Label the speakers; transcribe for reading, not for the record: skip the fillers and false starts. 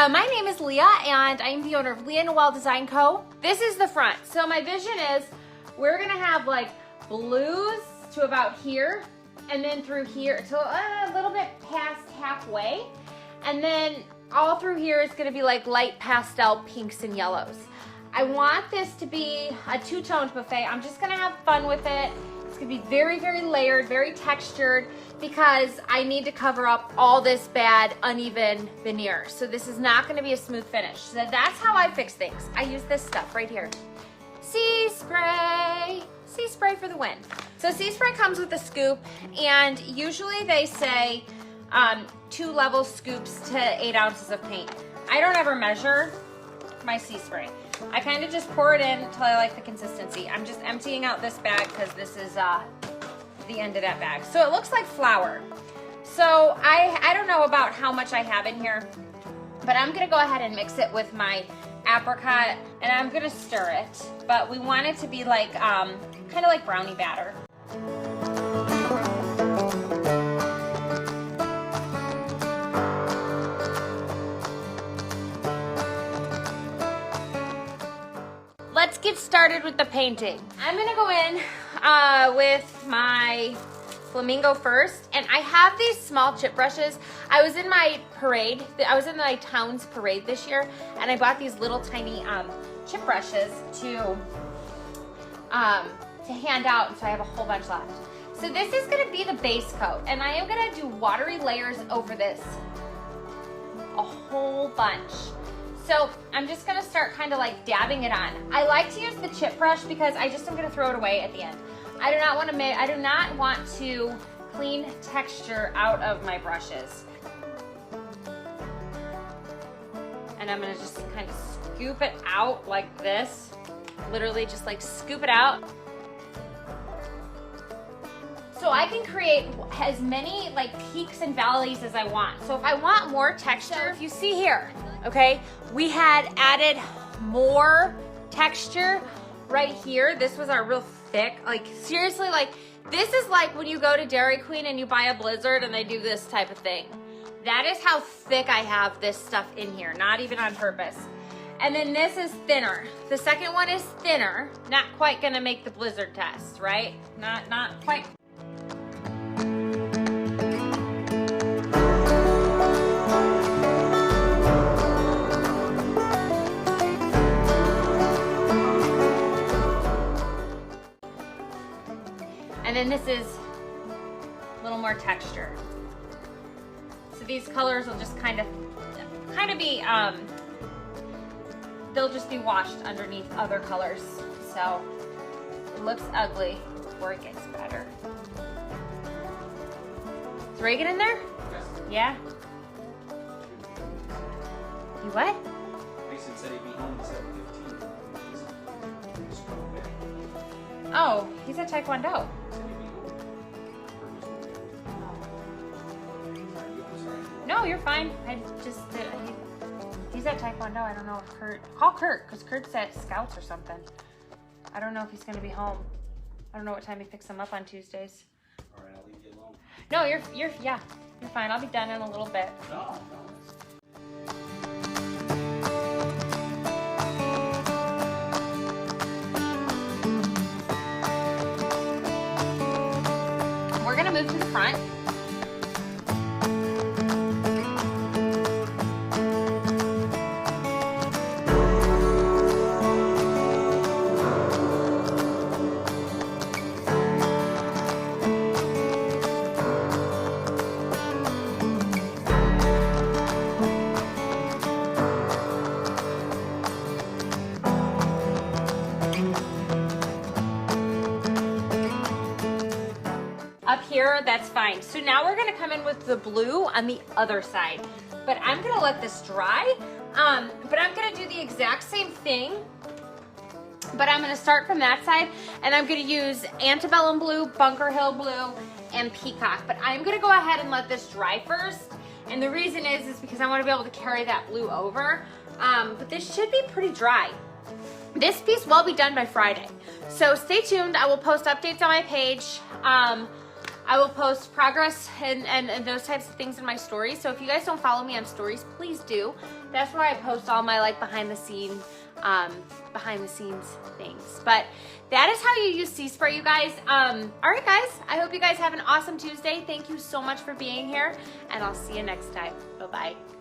Speaker 1: My name is Leah, and I am the owner of Leah Noel Design Co. This is the front. So my vision is we're gonna have like blues to about here, and then through here to a little bit past halfway, and then all through here is gonna be like light pastel pinks and yellows. I want this to be a two-toned buffet. I'm just gonna have fun with it. It's gonna be very, very layered, very textured, because I need to cover up all this bad, uneven veneer. So this is not gonna be a smooth finish. So that's how I fix things. I use this stuff right here. Sea Spray. Sea Spray for the win. So Sea Spray comes with a scoop, and usually they say 2 level scoops to 8 ounces of paint. I don't ever measure my Sea Spray. I kind of just pour it in until I like the consistency. I'm just emptying out this bag because this is the end of that bag. So it looks like flour. So I don't know about how much I have in here, but I'm gonna go ahead and mix it with my apricot, and I'm gonna stir it. But we want it to be like, kind of like brownie batter. Let's get started with the painting. I'm gonna go in with my Flamingo first, and I have these small chip brushes. I was in my parade, I was in my town's parade this year, and I bought these little tiny chip brushes to hand out, and so I have a whole bunch left. So this is gonna be the base coat, and I am gonna do watery layers over this, a whole bunch. So I'm just gonna start kind of like dabbing it on. I like to use the chip brush because I just am gonna throw it away at the end. I do not want to clean texture out of my brushes. And I'm gonna just kind of scoop it out like this. Literally just like scoop it out. So I can create as many like peaks and valleys as I want. So if I want more texture, if you see here, okay, we had added more texture right here. This was our real thick, like seriously, like this is like when you go to Dairy Queen and you buy a Blizzard and they do this type of thing. That is how thick I have this stuff in here, not even on purpose. And then this is thinner. The second one is thinner, not quite gonna make the Blizzard test, right? Not quite. And then this is a little more texture. So these colors will just kind of be, they'll just be washed underneath other colors. So it looks ugly before it gets better. Is Reagan in there?
Speaker 2: Yes.
Speaker 1: Yeah? You what?
Speaker 2: Mason said he'd be home at 7:15.
Speaker 1: Oh, he's at Taekwondo. No, you're fine. I just, he's at Taekwondo. I don't know if call Kurt, because Kurt's at Scouts or something. I don't know if he's going to be home. I don't know what time he picks him up on Tuesdays.
Speaker 2: All right, I'll leave you alone.
Speaker 1: No, you're fine. I'll be done in a little bit.
Speaker 2: No.
Speaker 1: We're going to move to the front. Up here, that's fine. So now we're gonna come in with the blue on the other side. But I'm gonna let this dry. But I'm gonna do the exact same thing. But I'm gonna start from that side, and I'm gonna use Antebellum blue, Bunker Hill blue, and Peacock. But I'm gonna go ahead and let this dry first. And the reason is because I wanna be able to carry that blue over. But this should be pretty dry. This piece will be done by Friday. So stay tuned. I will post updates on my page. I will post progress and those types of things in my stories. So if you guys don't follow me on stories, please do. That's where I post all my like behind the scenes things. But that is how you use sea spray, you guys. All right, guys. I hope you guys have an awesome Tuesday. Thank you so much for being here, and I'll see you next time. Bye-bye.